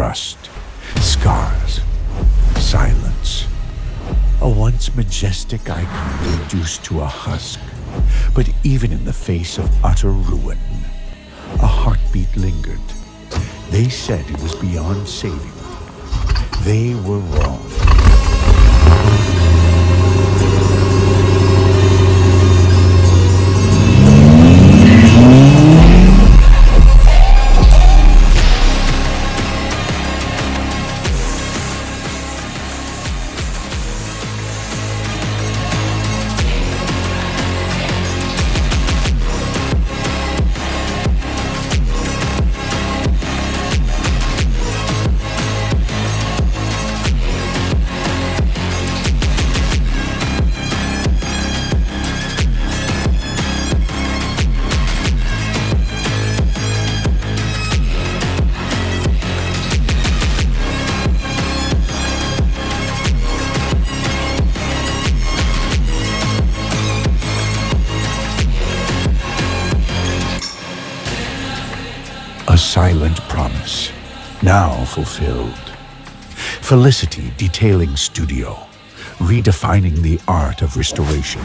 rust, scars, silence. A once majestic icon reduced to a husk. But even in the face of utter ruin, a heartbeat lingered. They said it was beyond saving. They were wrong. A silent promise, now fulfilled. Felicity Detailing Studio, redefining the art of restoration.